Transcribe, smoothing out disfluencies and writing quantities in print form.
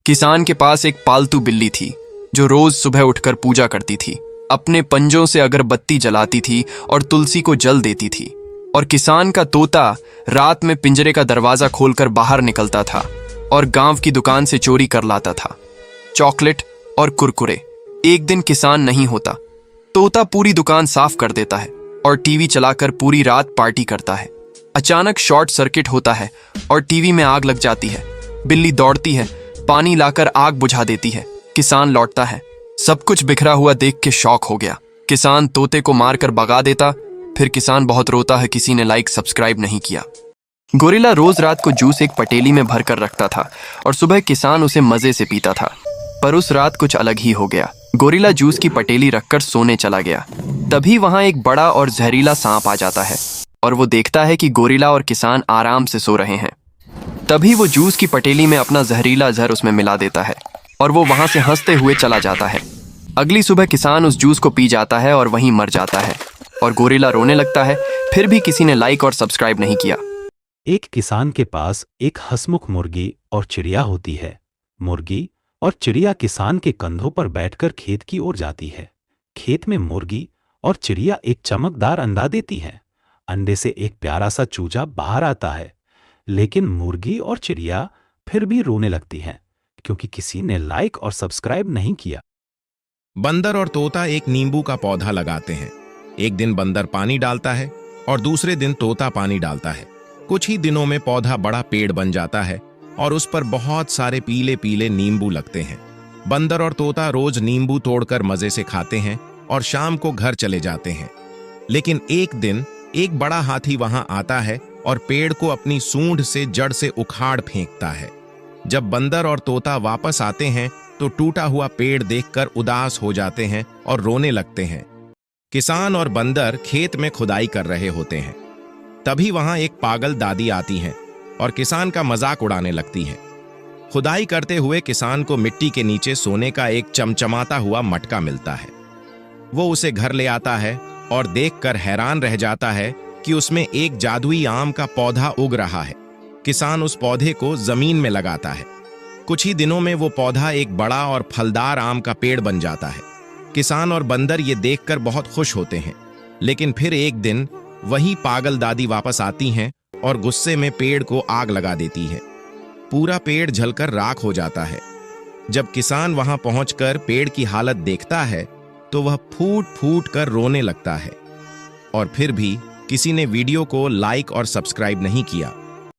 किसान के पास एक पालतू बिल्ली थी जो रोज सुबह उठकर पूजा करती थी, अपने पंजों से अगरबत्ती जलाती थी और तुलसी को जल देती थी। और किसान का तोता रात में पिंजरे का दरवाजा खोलकर बाहर निकलता था और गांव की दुकान से चोरी कर लाता था चॉकलेट और कुरकुरे। एक दिन किसान नहीं होता, तोता पूरी दुकान साफ कर देता है और टीवी चलाकर पूरी रात पार्टी करता है। अचानक शॉर्ट सर्किट होता है और टीवी में आग लग जाती है। बिल्ली दौड़ती है, पानी लाकर आग बुझा देती है। किसान लौटता है, सब कुछ बिखरा हुआ देख के शॉक हो गया। किसान तोते को मारकर भगा देता। फिर किसान बहुत रोता है, किसी ने लाइक सब्सक्राइब नहीं किया। गोरिल्ला रोज रात को जूस एक पटेली में भरकर रखता था और सुबह किसान उसे मजे से पीता था। पर उस रात कुछ अलग ही हो गया। गोरिल्ला जूस की पटेली रखकर सोने चला गया। तभी वहां एक बड़ा और जहरीला सांप आ जाता है और वो देखता है कि गोरिल्ला और किसान आराम से सो रहे हैं। तभी वो जूस की पटेली में अपना जहरीला जहर उसमें मिला देता है और वो वहां से हंसते हुए चला जाता है। अगली सुबह किसान उस जूस को पी जाता है और वहीं मर जाता है और गोरिल्ला रोने लगता है। फिर भी किसी ने लाइक और सब्सक्राइब नहीं किया। एक किसान के पास एक हंसमुख मुर्गी और चिड़िया होती है। मुर्गी और चिड़िया किसान के कंधों पर बैठकर खेत की ओर जाती है। खेत में मुर्गी और चिड़िया एक चमकदार अंडा देती है। अंडे से एक प्यारा सा चूजा बाहर आता है, लेकिन मुर्गी और चिड़िया फिर भी रोने लगती हैं क्योंकि किसी ने लाइक और सब्सक्राइब नहीं किया। बंदर और तोता एक नींबू का पौधा लगाते हैं। एक दिन बंदर पानी डालता है और दूसरे दिन तोता पानी डालता है। कुछ ही दिनों में पौधा बड़ा पेड़ बन जाता है और उस पर बहुत सारे पीले पीले नींबू लगते हैं। बंदर और तोता रोज नींबू तोड़कर मजे से खाते हैं और शाम को घर चले जाते हैं। लेकिन एक दिन एक बड़ा हाथी वहां आता है और पेड़ को अपनी सूंड से जड़ से उखाड़ फेंकता है। जब बंदर और तोता वापस आते हैं तो टूटा हुआ पेड़ देखकर उदास हो जाते हैं और रोने लगते हैं। किसान और बंदर खेत में खुदाई कर रहे होते हैं। तभी वहां एक पागल दादी आती हैं और किसान का मजाक उड़ाने लगती हैं। खुदाई करते हुए किसान को मिट्टी के नीचे सोने का एक चमचमाता हुआ मटका मिलता है। वो उसे घर ले आता है और देखकर हैरान रह जाता है कि उसमें एक जादुई आम का पौधा उग रहा है। किसान उस पौधे को जमीन में लगाता है। कुछ ही दिनों में वो पौधा एक बड़ा और फलदार आम का पेड़ बन जाता है। किसान और बंदर ये देखकर बहुत खुश होते हैं। लेकिन फिर एक दिन वही पागल दादी वापस आती हैं और गुस्से में पेड़ को आग लगा देती है। पूरा पेड़ जलकर राख हो जाता है। जब किसान वहां पहुंचकर पेड़ की हालत देखता है तो वह फूट फूट कर रोने लगता है। और फिर भी किसी ने वीडियो को लाइक और सब्सक्राइब नहीं किया।